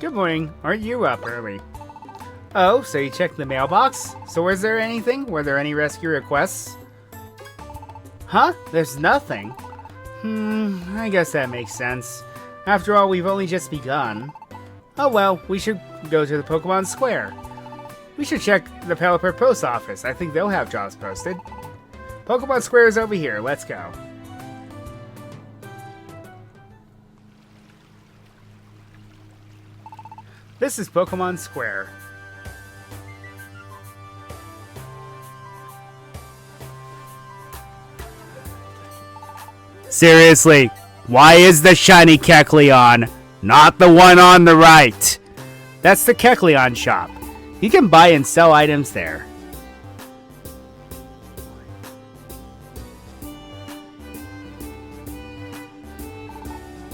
Good morning. Aren't you up early? Oh, so you checked the mailbox? So was there anything? Were there any rescue requests? Huh? There's nothing? I guess that makes sense. After all, we've only just begun. Oh well, we should go to the Pokemon Square. We should check the Pelipper post office. I think they'll have jobs posted. Pokemon Square is over here. Let's go. This is Pokemon Square. Seriously, why is the shiny Kecleon not the one on the right? That's the Kecleon shop. You can buy and sell items there.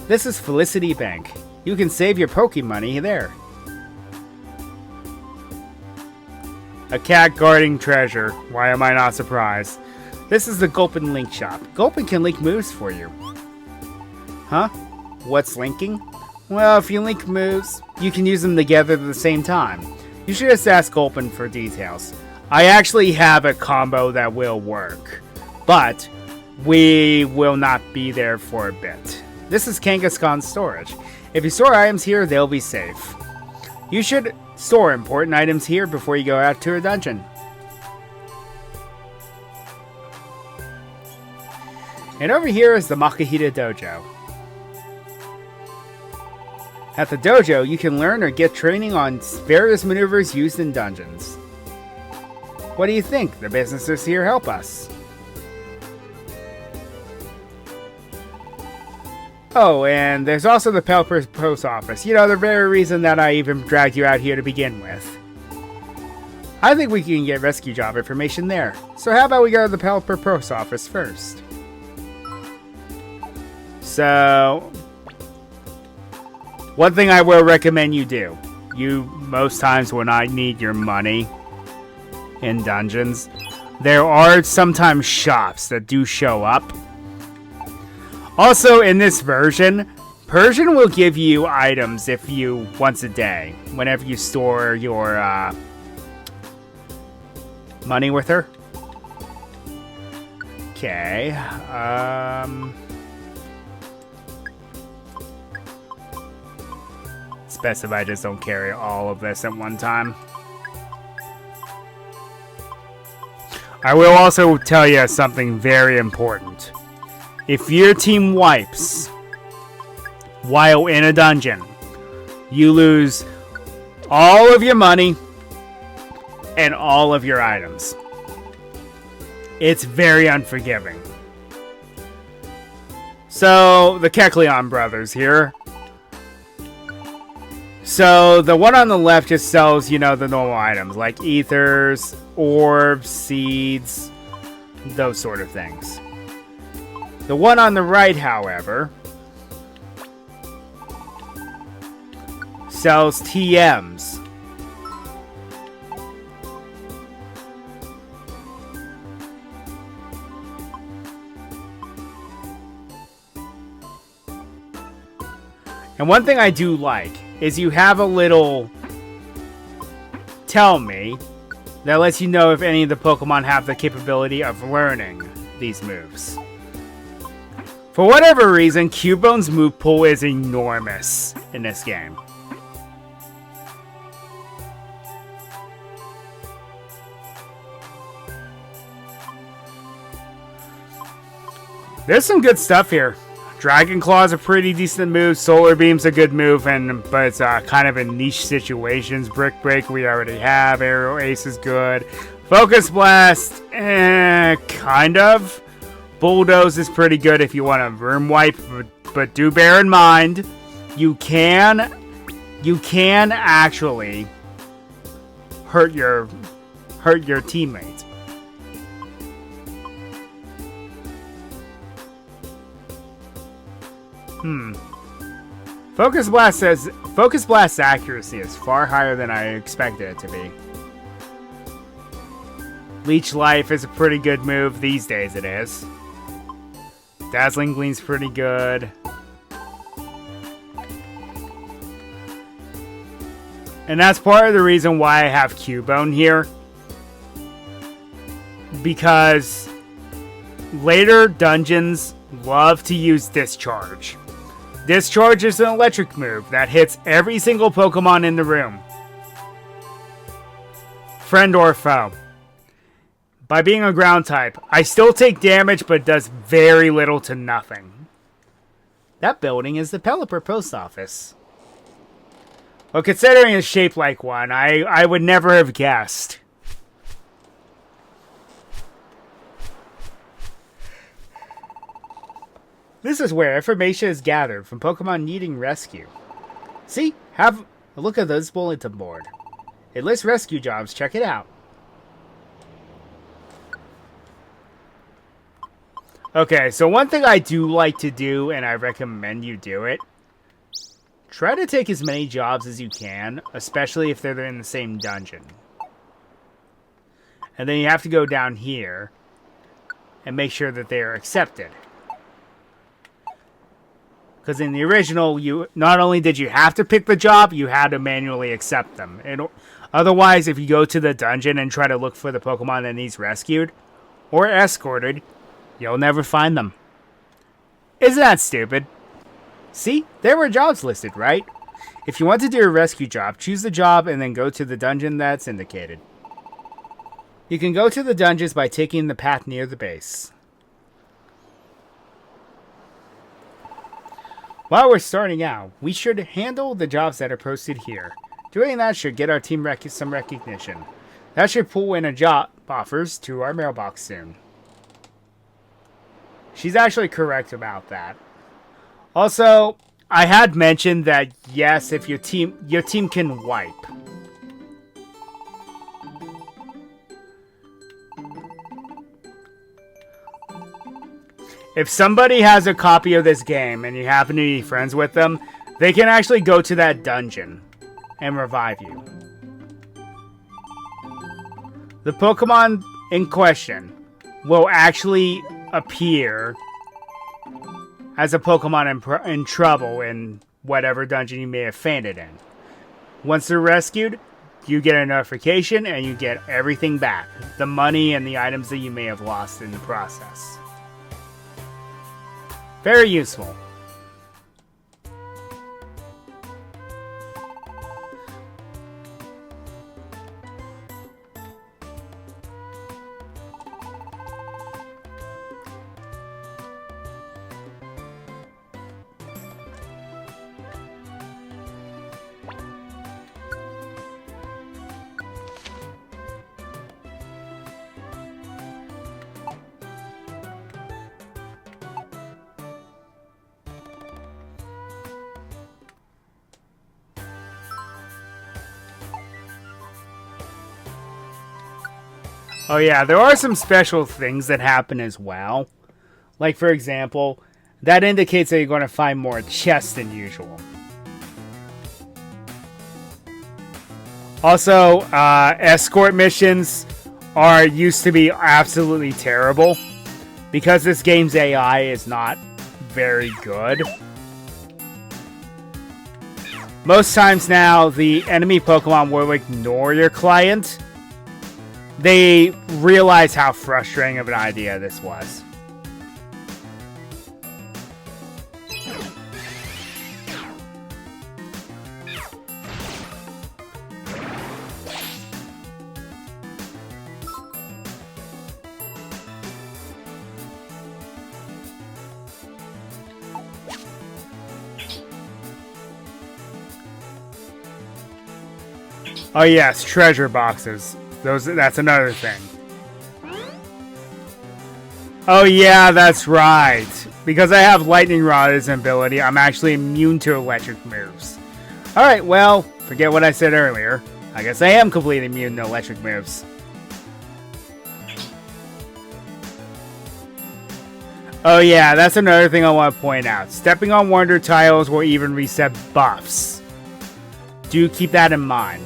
This is Felicity Bank. You can save your Pokemoney there. A cat guarding treasure. Why am I not surprised? This is the Gulpin Link Shop. Gulpin can link moves for you. Huh? What's linking? Well, if you link moves, you can use them together at the same time. You should just ask Gulpin for details. I actually have a combo that will work, but we will not be there for a bit. This is Kangaskhan's storage. If you store items here, they'll be safe. You should store important items here before you go out to a dungeon. And over here is the Makihita Dojo. At the dojo, you can learn or get training on various maneuvers used in dungeons. What do you think? The businesses here help us. Oh, and there's also the Pelipper post office. You know, the very reason that I even dragged you out here to begin with. I think we can get rescue job information there. So how about we go to the Pelipper post office first? So, one thing I will recommend you do. Most times when I need your money in dungeons, there are sometimes shops that do show up. Also, in this version, Persian will give you items once a day, whenever you store your money with her. Okay. It's best if I just don't carry all of this at one time. I will also tell you something very important. If your team wipes while in a dungeon, you lose all of your money and all of your items. It's very unforgiving. So, the Kecleon brothers here. So, the one on the left just sells, the normal items, like ethers, orbs, seeds, those sort of things. The one on the right, however, sells TMs. And one thing I do like is you have a little tell me that lets you know if any of the Pokemon have the capability of learning these moves. For whatever reason, Cubone's move pool is enormous in this game. There's some good stuff here. Dragon Claw's a pretty decent move. Solar Beam's a good move, but it's kind of in niche situations. Brick Break we already have. Aerial Ace is good. Focus Blast, kind of. Bulldoze is pretty good if you want to room wipe, but do bear in mind, you can actually hurt your teammates. Focus Blast's accuracy is far higher than I expected it to be. Leech Life is a pretty good move these days. It is. Dazzling Gleam's pretty good. And that's part of the reason why I have Cubone here. Because later dungeons love to use Discharge. Discharge is an electric move that hits every single Pokemon in the room. Friend or foe. By being a ground type, I still take damage but does very little to nothing. That building is the Pelipper post office. Well, considering it's shaped like one, I would never have guessed. This is where information is gathered from Pokemon needing rescue. See? Have a look at this bulletin board. It lists rescue jobs. Check it out. Okay, so one thing I do like to do, and I recommend you do it, try to take as many jobs as you can, especially if they're in the same dungeon. And then you have to go down here and make sure that they are accepted. Because in the original, you not only did you have to pick the job, you had to manually accept them. And otherwise, if you go to the dungeon and try to look for the Pokemon that needs rescued or escorted, you'll never find them. Isn't that stupid? See? There were jobs listed, right? If you want to do a rescue job, choose the job and then go to the dungeon that's indicated. You can go to the dungeons by taking the path near the base. While we're starting out, we should handle the jobs that are posted here. Doing that should get our team some recognition. That should pull in a job offers to our mailbox soon. She's actually correct about that. Also, I had mentioned that yes, if your team can wipe. If somebody has a copy of this game and you happen to be friends with them, they can actually go to that dungeon and revive you. The Pokemon in question will actually appear as a Pokemon in trouble in whatever dungeon you may have fainted in. Once they're rescued, you get a notification and you get everything back. The money and the items that you may have lost in the process. Very useful. Oh yeah, there are some special things that happen as well. Like, for example, that indicates that you're going to find more chests than usual. Also, escort missions used to be absolutely terrible. Because this game's AI is not very good. Most times now, the enemy Pokemon will ignore your client. They realize how frustrating of an idea this was. Oh yes, treasure boxes. That's another thing. Oh yeah, that's right. Because I have Lightning Rod as an ability, I'm actually immune to electric moves. Alright, well, forget what I said earlier. I guess I am completely immune to electric moves. Oh yeah, that's another thing I want to point out. Stepping on Wonder Tiles will even reset buffs. Do keep that in mind.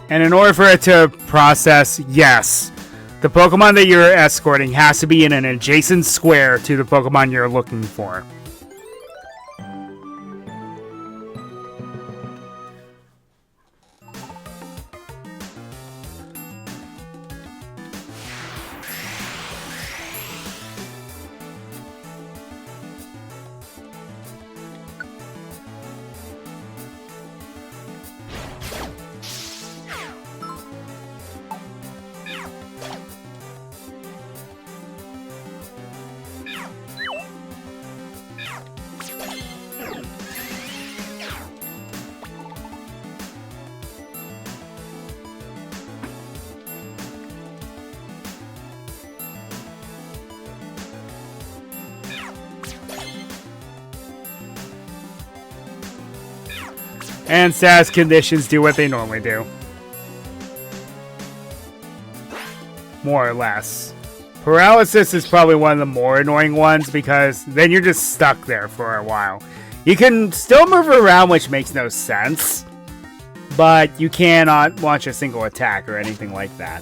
And in order for it to process, yes, the Pokemon that you're escorting has to be in an adjacent square to the Pokemon you're looking for. And status conditions do what they normally do. More or less. Paralysis is probably one of the more annoying ones because then you're just stuck there for a while. You can still move around, which makes no sense, but you cannot launch a single attack or anything like that.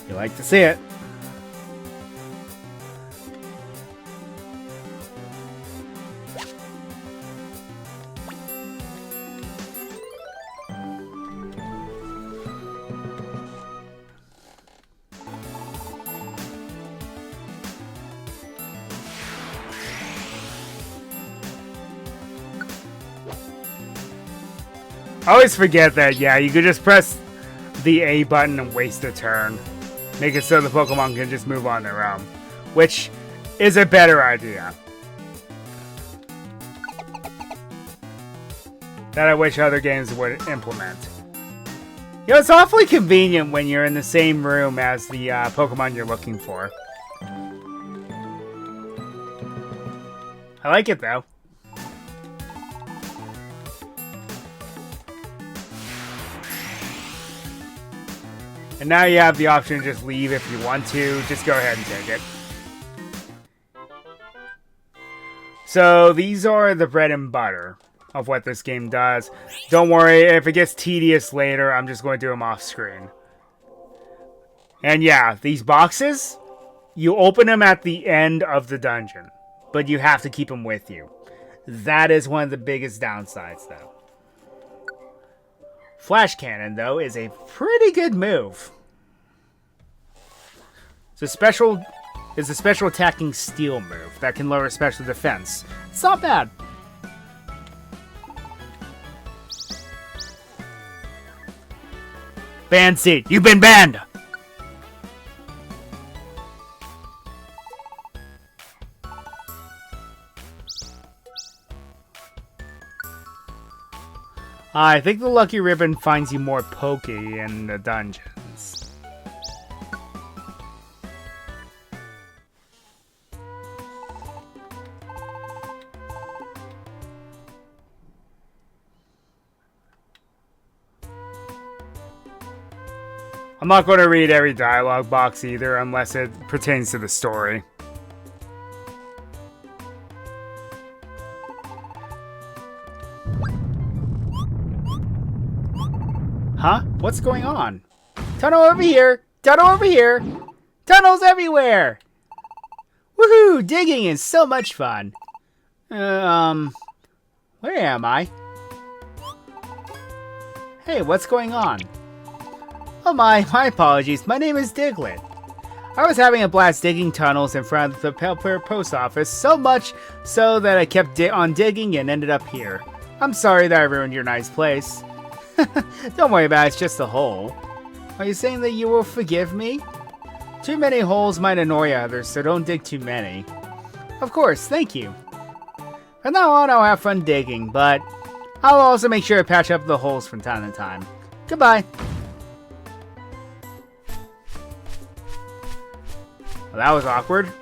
You like to see it. I always forget that, yeah, you could just press the A button and waste a turn. Make it so the Pokemon can just move on their own, which is a better idea. That I wish other games would implement. You know, it's awfully convenient when you're in the same room as the Pokemon you're looking for. I like it, though. And now you have the option to just leave if you want to. Just go ahead and take it. So these are the bread and butter of what this game does. Don't worry, if it gets tedious later, I'm just going to do them off screen. And yeah, these boxes, you open them at the end of the dungeon, but you have to keep them with you. That is one of the biggest downsides, though. Flash Cannon, though, is a pretty good move. It's a special attacking steel move that can lower special defense. It's not bad. Banned seat. You've been banned! I think the Lucky Ribbon finds you more pokey in the dungeons. I'm not going to read every dialogue box either, unless it pertains to the story. Huh? What's going on? Tunnel over here! Tunnel over here! Tunnels everywhere! Woohoo! Digging is so much fun. Where am I? Hey, what's going on? Oh my apologies. My name is Diglett. I was having a blast digging tunnels in front of the Pelipper post office, so much so that I kept on digging and ended up here. I'm sorry that I ruined your nice place. Don't worry about it, it's just a hole. Are you saying that you will forgive me? Too many holes might annoy others, so don't dig too many. Of course, thank you. From now on, I'll have fun digging, but I'll also make sure to patch up the holes from time to time. Goodbye. Well, that was awkward.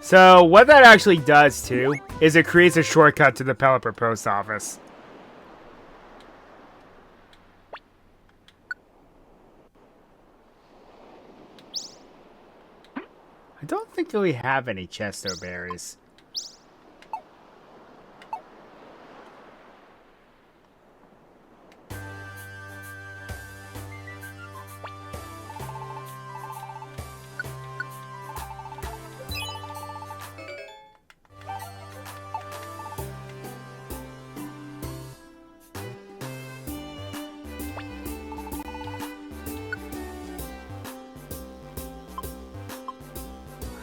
So what that actually does too is it creates a shortcut to the Pelipper post office. I don't think that we have any Chesto berries.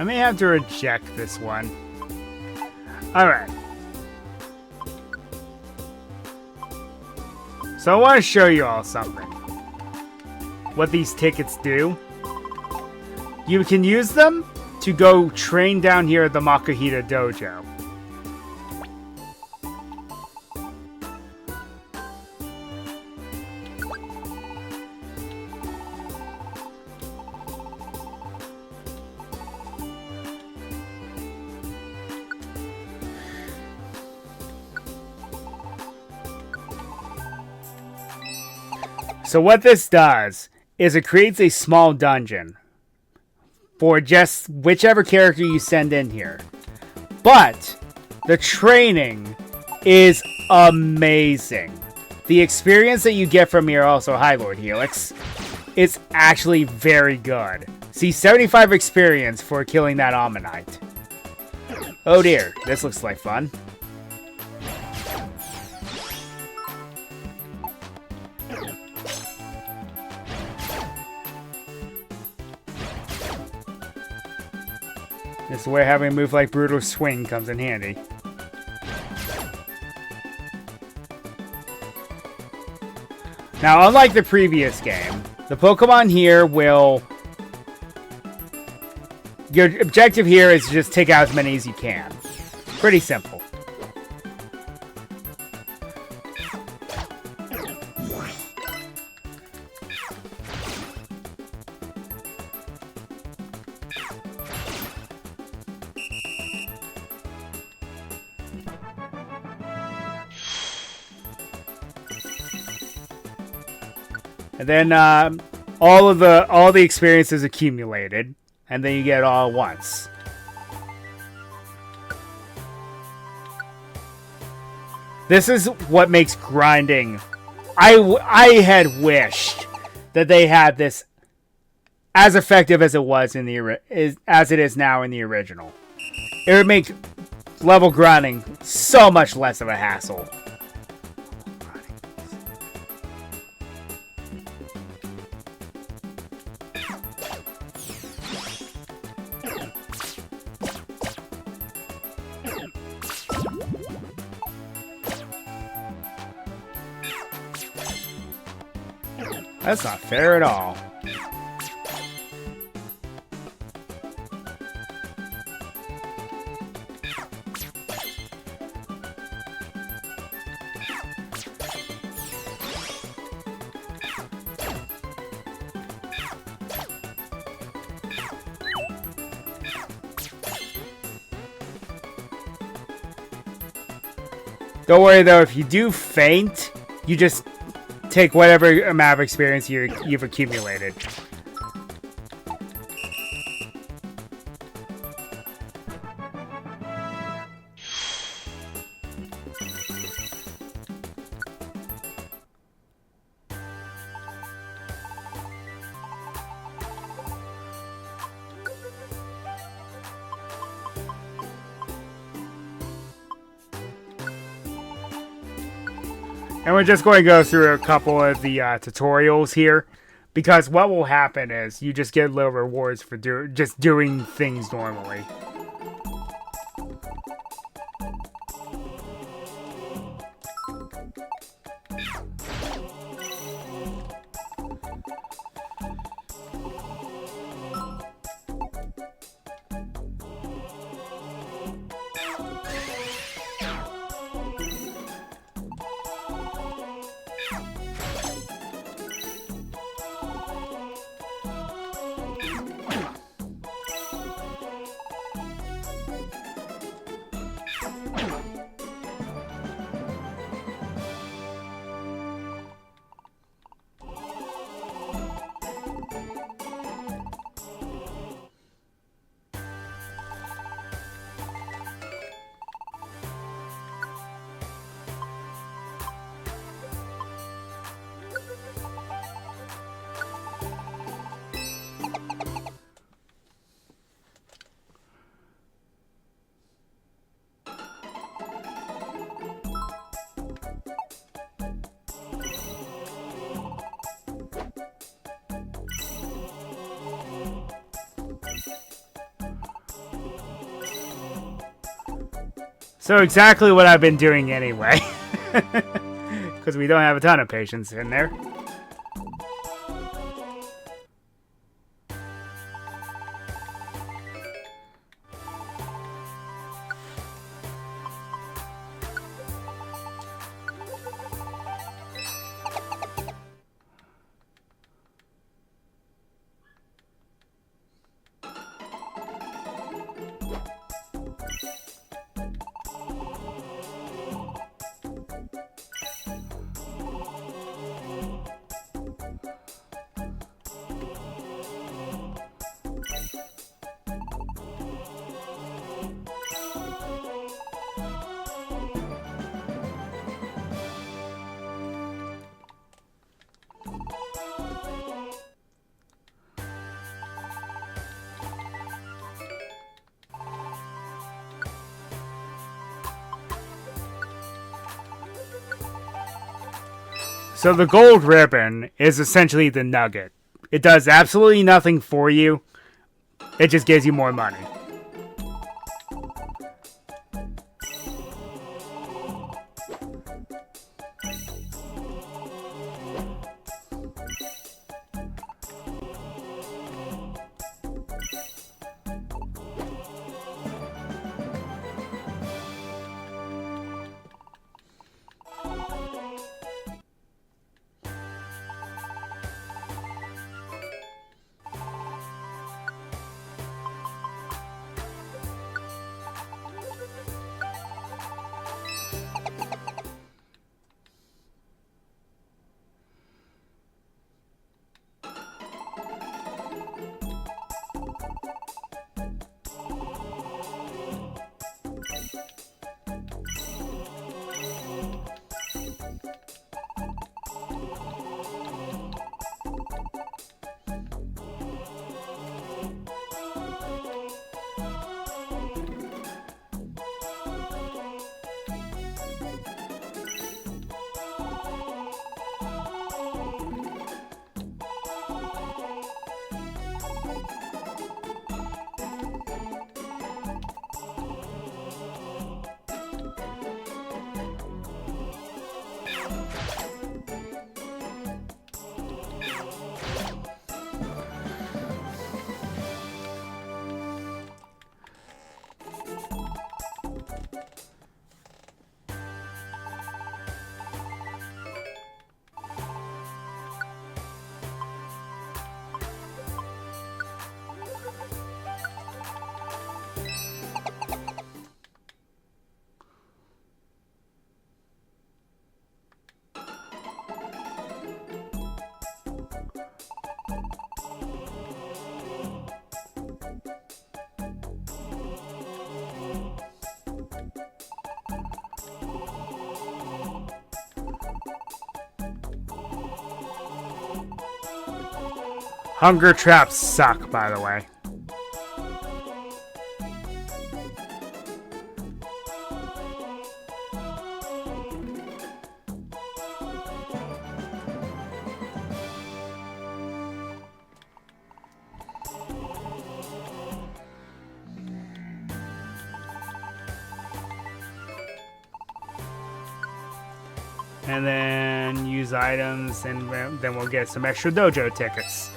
I may have to reject this one. Alright. So I want to show you all something. What these tickets do. You can use them to go train down here at the Makuhita Dojo. So what this does is it creates a small dungeon for just whichever character you send in here. But the training is amazing. The experience that you get from here also, hi Lord Helix, is actually very good. See, 75 experience for killing that Ammonite. Oh dear, this looks like fun. This is where having a move like Brutal Swing comes in handy. Now, unlike the previous game, the Pokemon here will... Your objective here is to just take out as many as you can. Pretty simple. And then all the experience is accumulated, and then you get it all at once. This is what makes grinding. I had wished that they had this as effective as it was in the as it is now in the original. It would make level grinding so much less of a hassle. That's not fair at all. Don't worry though, if you do faint, you just take whatever amount of experience you've accumulated. And we're just going to go through a couple of the tutorials here, because what will happen is you just get little rewards for just doing things normally. So exactly what I've been doing anyway. Because we don't have a ton of patience in there. So the gold ribbon is essentially the nugget. It does absolutely nothing for you. It just gives you more money. Hunger traps suck, by the way. And then use items, and then we'll get some extra dojo tickets.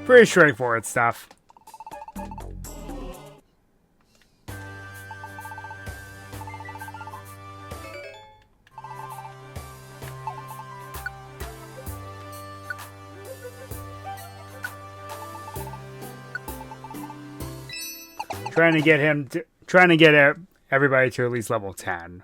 Pretty straightforward stuff. Trying to get everybody to at least level 10.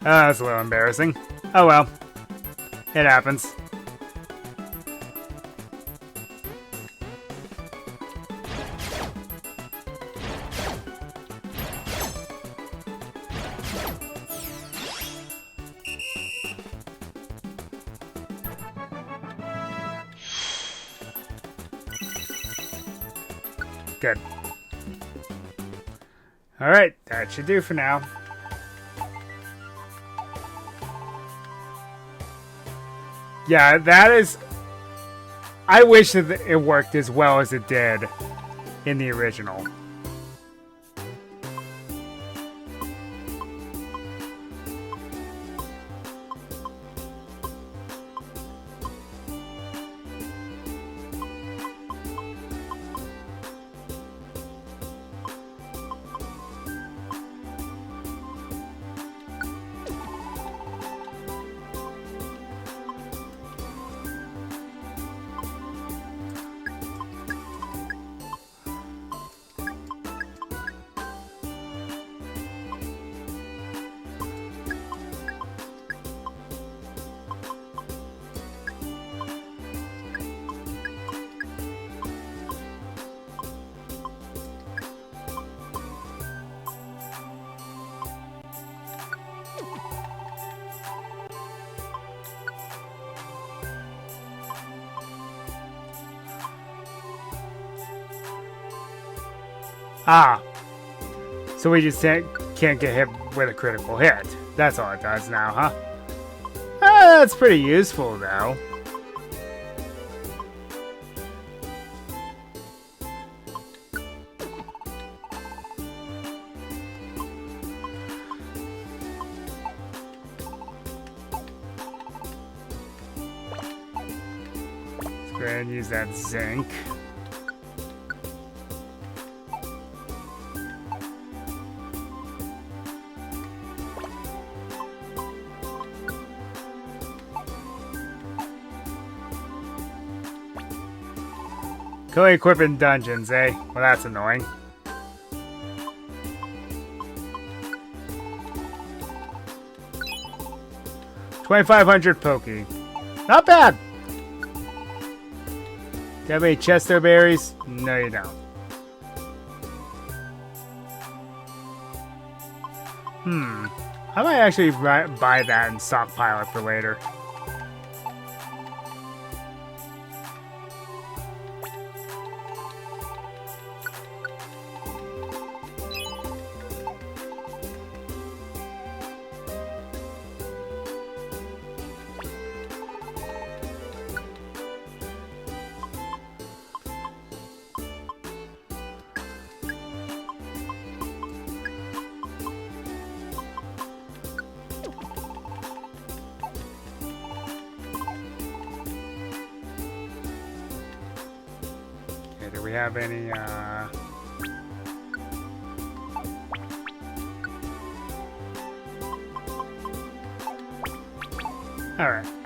That's a little embarrassing. Oh well. It happens. Good. Alright, that should do for now. Yeah, that is... I wish that it worked as well as it did in the original. Ah, so we just can't get hit with a critical hit. That's all it does now, huh? That's pretty useful, though. Let's go ahead and use that zinc. Co-equip in dungeons, eh? Well, that's annoying. $2,500 Pokey. Not bad! Do you have any Chesto berries? No, you don't. I might actually buy that and stockpile it for later. Do we have any, Alright.